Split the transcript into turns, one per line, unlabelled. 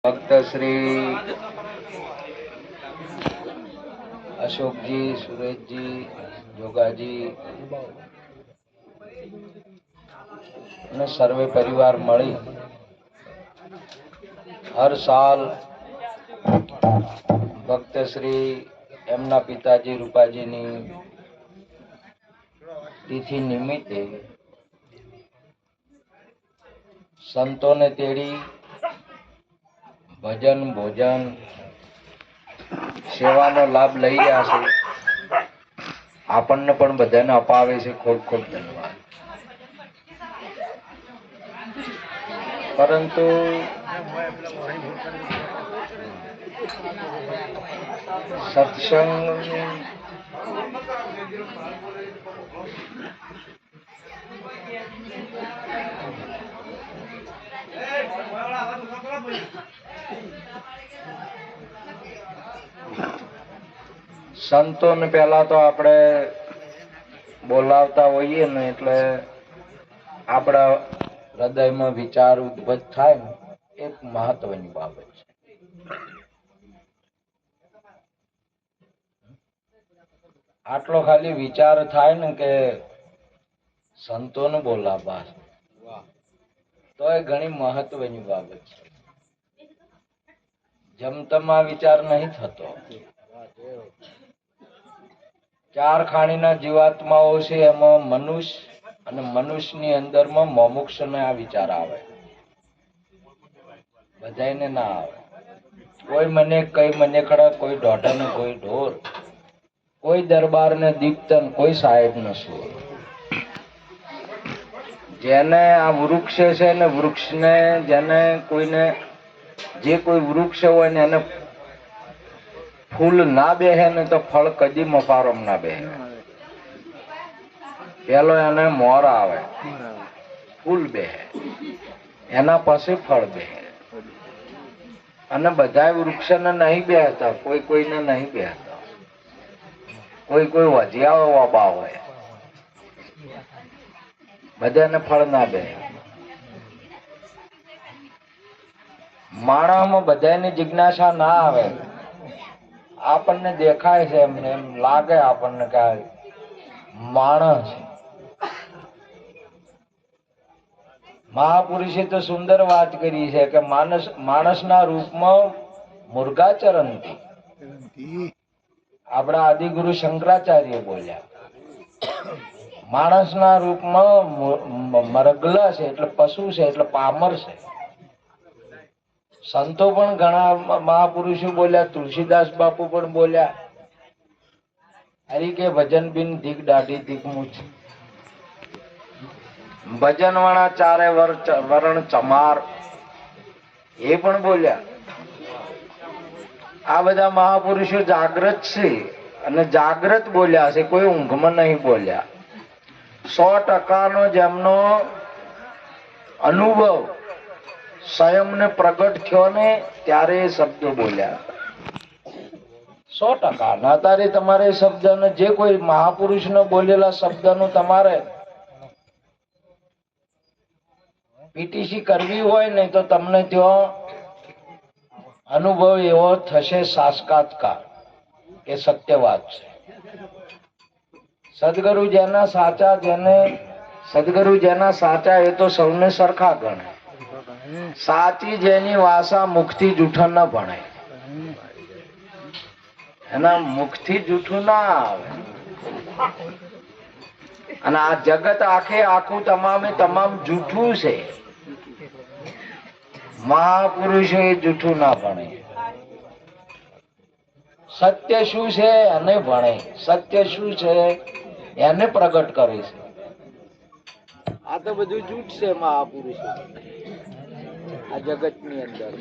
भक्त श्री अशोक जी, सुरेश जी, जोगा जी ने सर्वे परिवार मળી हर साल भक्त श्री एमना पिताजी रूपाजीनी तिथि निमित्ते संतोने तेड़ी भजन भोजन सेवानो लाभ लई રહ્યા છે। આપણને પણ બધાને અપાવે છે। ખૂબ ખૂબ ધન્યવાદ। પરંતુ સત્સંગ સંતોને પહેલા તો આપણે બોલાવતા હોઈએ ને એટલે આપણા હૃદયમાં વિચાર ઉદ્ભવ થાય ને એક મહત્વની બાબત છે। આટલો ખાલી વિચાર થાય ને કે સંતોને બોલાવવા તો એ ઘણી મહત્વની બાબત છે। જેમ તેમ આ વિચાર નહીં થતો। ચાર ખાણીના જીવાત્માઓ છે એમાં મનુષ્ય અને મનુષ્યની અંદરમાં મોમુક્ષને આ વિચાર આવે। બધાને ના આવે। કોઈ મને કઈ મને ખડા, કોઈ ઢોઢા ને કોઈ ઢોર, કોઈ દરબાર ને દીપ્તન, કોઈ સાહેબ ને સુર। જેને આ વૃક્ષ છે ને વૃક્ષને જેને કોઈને જે કોઈ વૃક્ષ હોય ને એને ફૂલ ના બેહે ને તો ફળ કદી મફારમ ના બેહે। પેલો એને મોર આવે, ફૂલ બેહે, એના પછી ફળ બેહે। અને બધા વૃક્ષને નહીં બેહતા, કોઈ કોઈને નહીં બેહતા, કોઈ કોઈ વધિયાઓ વાબા હોય, બધાને ફળ ના બેહે। માણસમાં બધાની જિજ્ઞાસા ના આવે। આપણને દેખાય છે એમને એમ લાગે આપણને કે માણસ। મહાપુરુષે તો સુંદર વાત કરી છે કે માણસના રૂપમાં મુર્ગાચરંતી। આપણા આદિગુરુ શંકરાચાર્ય બોલ્યા માણસના રૂપમાં મરગલા છે એટલે પશુ છે એટલે પામર છે। સંતો પણ ઘણા મહાપુરુષો બોલ્યા, તુલસીદાસ બાપુ પણ બોલ્યા, હરી કે ભજન બિન દીક દાઢી દીક મૂછ। ભજન વાળા ચારે વરણ ચમાર એ પણ બોલ્યા। આ બધા મહાપુરુષો જાગ્રત છે અને જાગ્રત બોલ્યા છે, કોઈ ઊંઘમાં નહીં બોલ્યા। 100% જેમનો અનુભવ સ્વયંને પ્રગટ થયો ને ત્યારે એ શબ્દો બોલ્યા। 100% અત્યારે તમારે શબ્દને જે કોઈ મહાપુરુષને બોલેલા શબ્દનું તમારે પીટીસી કરવી હોય ને તો તમને ત્યાં અનુભવ એવો થશે સાક્ષાત્કાર કે સત્ય વાત છે। સદગુરુ જેના સાચા, સદગુરુ જેના સાચા એ તો સૌને સરખા ગણે। સાચી જેની વાસા મુખથી જૂઠું ન ભણે, એના મુખથી જૂઠું ના આવે। અને આ જગત આખે આખું તમામે તમામ જૂઠું છે। મહાપુરુષો એ જૂઠું ના ભણે। સત્ય શું છે એને ભણે, સત્ય શું છે એને પ્રગટ કરે છે। આ તો બધું જૂઠ છે મહાપુરુષો આ જગત ની અંદર।